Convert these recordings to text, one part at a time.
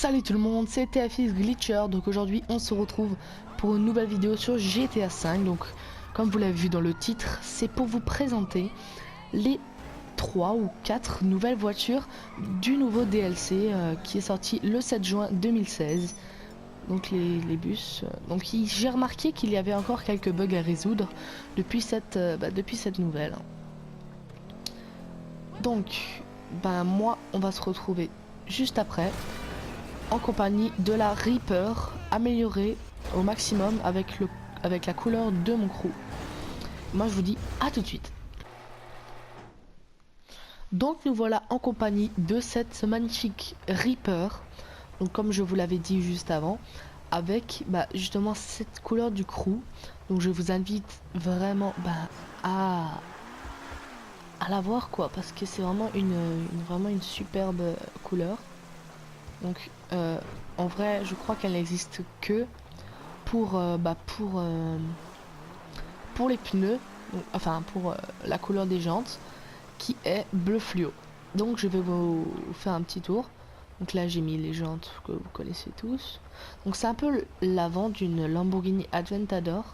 Salut tout le monde, c'est TFX Glitcher. Donc aujourd'hui on se retrouve pour une nouvelle vidéo sur GTA V. Donc comme vous l'avez vu dans le titre, c'est pour vous présenter les 3 ou 4 nouvelles voitures du nouveau DLC qui est sorti le 7 juin 2016. Donc les bus. Donc j'ai remarqué qu'il y avait encore quelques bugs à résoudre depuis cette nouvelle. Donc moi on va se retrouver juste après en compagnie de la Reaper améliorée au maximum avec la couleur de mon crew. Moi je vous dis à tout de suite. Donc nous voilà en compagnie de cette magnifique Reaper. Donc comme je vous l'avais dit juste avant, avec justement cette couleur du crew. Donc je vous invite vraiment à la voir quoi, parce que c'est vraiment une superbe couleur. Donc en vrai je crois qu'elle n'existe que pour les pneus, donc, enfin pour la couleur des jantes qui est bleu fluo. Donc je vais vous faire un petit tour. Donc là j'ai mis les jantes que vous connaissez tous. Donc c'est un peu l'avant d'une Lamborghini Aventador.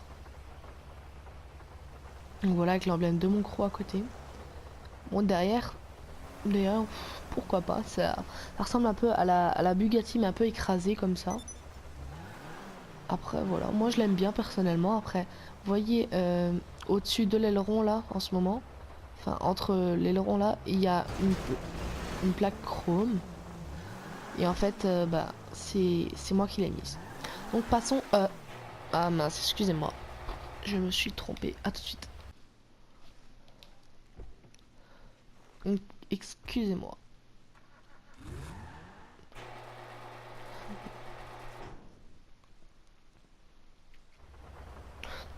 Donc voilà, avec l'emblème de mon crew à côté. Bon derrière pourquoi pas, ça ressemble un peu à la Bugatti mais un peu écrasée comme ça. Après voilà, moi je l'aime bien personnellement. Après vous voyez au-dessus de l'aileron là en ce moment, enfin entre l'aileron là il y a une plaque chrome et en fait c'est moi qui l'ai mise. Donc passons ah mince, excusez-moi, je me suis trompé, à tout de suite. Donc excusez-moi.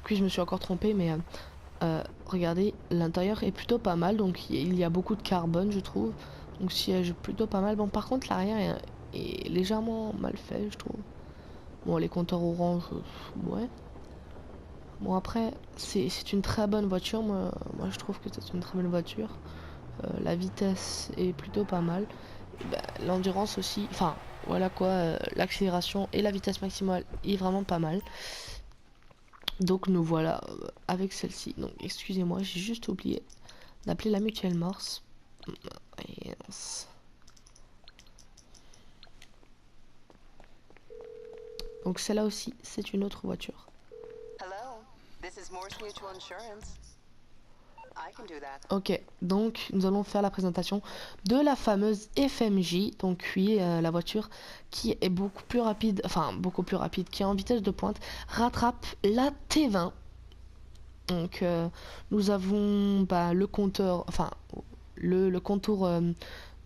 Puis je me suis encore trompé, mais regardez, l'intérieur est plutôt pas mal, donc il y a beaucoup de carbone je trouve, donc siège plutôt pas mal. Bon par contre l'arrière est légèrement mal fait je trouve. Bon les compteurs orange, ouais. Bon après c'est une très bonne voiture, moi je trouve que c'est une très bonne voiture. La vitesse est plutôt pas mal. L'endurance aussi, enfin voilà quoi, l'accélération et la vitesse maximale est vraiment pas mal. Donc nous voilà avec celle-ci. Donc excusez-moi, j'ai juste oublié d'appeler la mutuelle Morse. Donc celle-là aussi, c'est une autre voiture. Ok, donc nous allons faire la présentation de la fameuse FMJ. Donc oui, la voiture qui est beaucoup plus rapide, qui est en vitesse de pointe, rattrape la T20. Donc nous avons le compteur, enfin le contour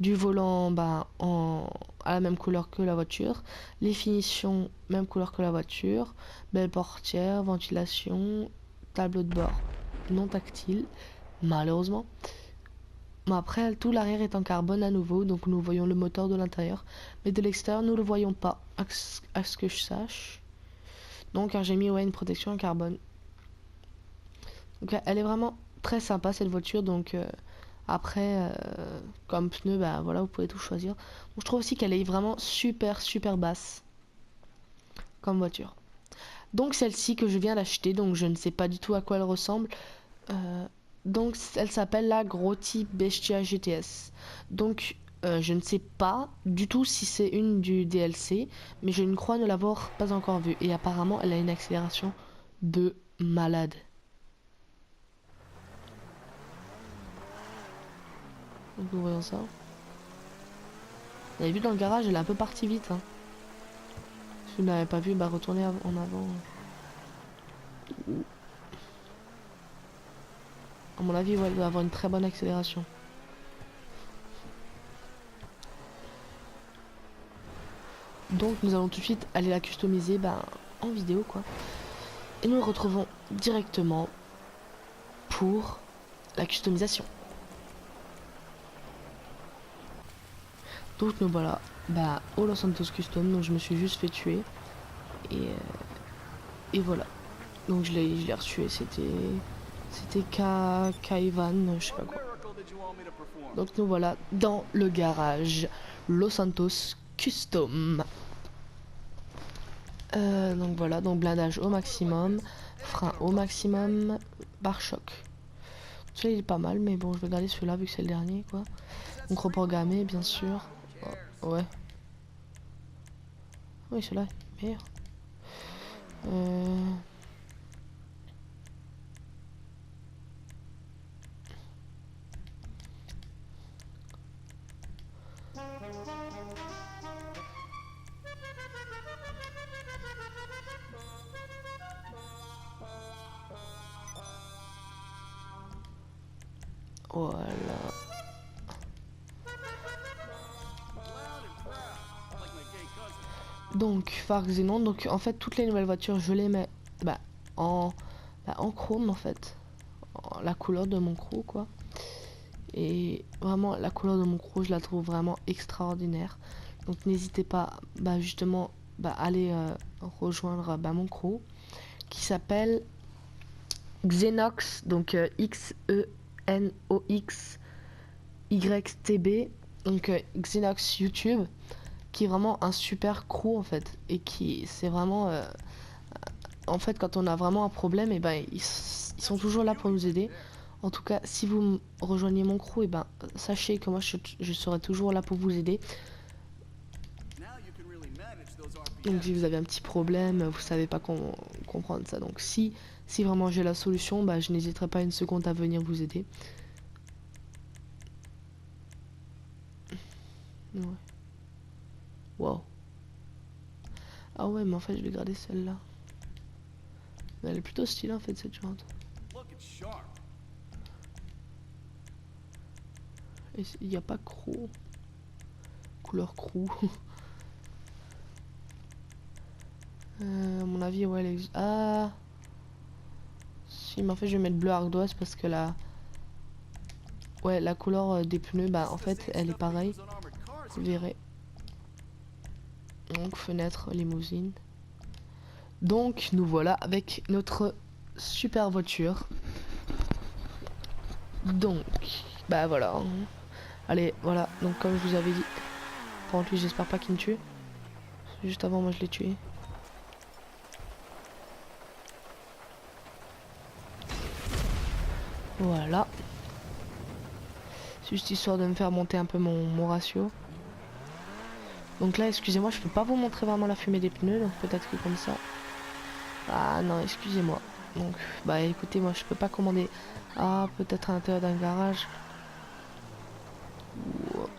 du volant à la même couleur que la voiture, les finitions même couleur que la voiture, belle portière, ventilation, tableau de bord non tactile malheureusement. Mais après tout l'arrière est en carbone à nouveau, donc nous voyons le moteur de l'intérieur, mais de l'extérieur nous le voyons pas à ce que je sache. Donc j'ai mis une protection en carbone. Donc elle est vraiment très sympa cette voiture. Donc après comme pneu voilà, vous pouvez tout choisir. Donc, je trouve aussi qu'elle est vraiment super basse comme voiture. Donc celle-ci que je viens d'acheter, donc je ne sais pas du tout à quoi elle ressemble. Donc elle s'appelle la Grotti Bestia GTS. Donc je ne sais pas du tout si c'est une du DLC, mais je ne crois ne l'avoir pas encore vue. Et apparemment elle a une accélération de malade. Donc nous voyons ça. Vous avez vu dans le garage, elle est un peu partie vite. Hein. Si vous n'avez pas vu, retournez en avant. À mon avis, elle doit avoir une très bonne accélération. Donc nous allons tout de suite aller la customiser en vidéo quoi. Et nous le retrouvons directement pour la customisation. Donc nous voilà au Los Santos Custom, donc je me suis juste fait tuer et voilà. Donc je l'ai retué, c'était Kaivan, je sais pas quoi. Donc nous voilà dans le garage Los Santos custom. Donc voilà, donc blindage au maximum, frein au maximum, pare-choc. Celui-là il est pas mal, mais bon je vais garder celui-là vu que c'est le dernier quoi. Donc reprogrammé bien sûr. Oh, ouais. Oui celui-là est meilleur. Voilà. Donc phare xénon, donc en fait toutes les nouvelles voitures je les mets en chrome en fait, la couleur de mon crew quoi. Et vraiment la couleur de mon crew je la trouve vraiment extraordinaire. Donc n'hésitez pas justement aller rejoindre mon crew qui s'appelle Xenox, donc XENOXYTB, donc Xenox YouTube, qui est vraiment un super crew en fait, et qui c'est vraiment en fait quand on a vraiment un problème, et ils sont toujours là pour nous aider. En tout cas, si vous rejoignez mon crew, et sachez que moi je serai toujours là pour vous aider. Donc si vous avez un petit problème, vous savez pas comprendre ça, donc si vraiment j'ai la solution, je n'hésiterai pas une seconde à venir vous aider. Ouais. Wow. Ah ouais, mais en fait je vais garder celle-là. Elle est plutôt stylée en fait cette jante. Et il n'y a pas crew. Couleur crew. À mon avis, ouais, elle est... Ah. Si, mais en fait, je vais mettre bleu ardoise parce que la... Ouais, la couleur des pneus, en fait, elle est pareille. Vous verrez. Donc, fenêtre, limousine. Donc, nous voilà avec notre super voiture. Donc, voilà. Allez, voilà. Donc, comme je vous avais dit... Par contre, lui, j'espère pas qu'il me tue. Juste avant, moi, je l'ai tué. Voilà. C'est juste histoire de me faire monter un peu mon ratio. Donc là, excusez-moi, je peux pas vous montrer vraiment la fumée des pneus, donc peut-être que comme ça. Ah non, excusez-moi. Donc, écoutez, moi je peux pas commander. Ah, peut-être à l'intérieur d'un garage.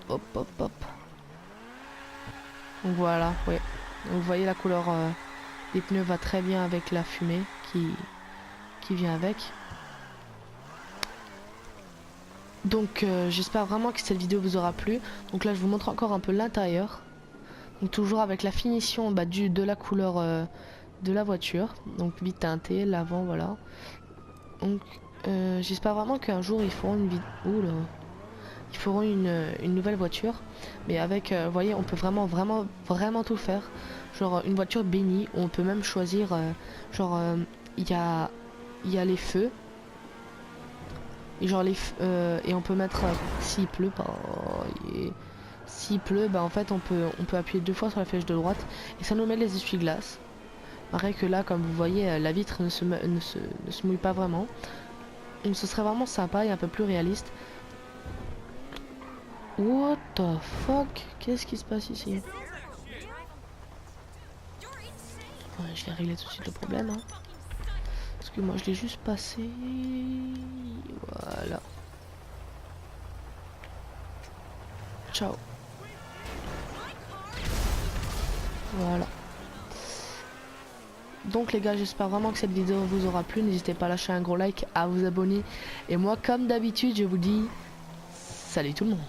Hop, hop, hop. Donc voilà, ouais. Donc, vous voyez la couleur des pneus va très bien avec la fumée qui vient avec. Donc j'espère vraiment que cette vidéo vous aura plu. Donc là je vous montre encore un peu l'intérieur. Donc toujours avec la finition de la couleur de la voiture. Donc vite teinté, l'avant, voilà. Donc j'espère vraiment qu'un jour ils feront une vidéo. Oula. Ils feront une nouvelle voiture. Mais avec, vous voyez, on peut vraiment tout faire. Genre une voiture bénie. On peut même choisir, il y a les feux. Et genre et on peut mettre s'il pleut s'il pleut en fait on peut appuyer 2 fois sur la flèche de droite et ça nous met les essuie-glaces. Pareil que là comme vous voyez la vitre ne se mouille pas vraiment. Donc ce serait vraiment sympa et un peu plus réaliste. What the fuck? Qu'est-ce qui se passe ici? Ouais, je vais régler tout de suite le problème hein. Parce que moi je l'ai juste passé. Voilà. Ciao. Voilà. Donc les gars, j'espère vraiment que cette vidéo vous aura plu. N'hésitez pas à lâcher un gros like, à vous abonner. Et moi, comme d'habitude, je vous dis salut tout le monde.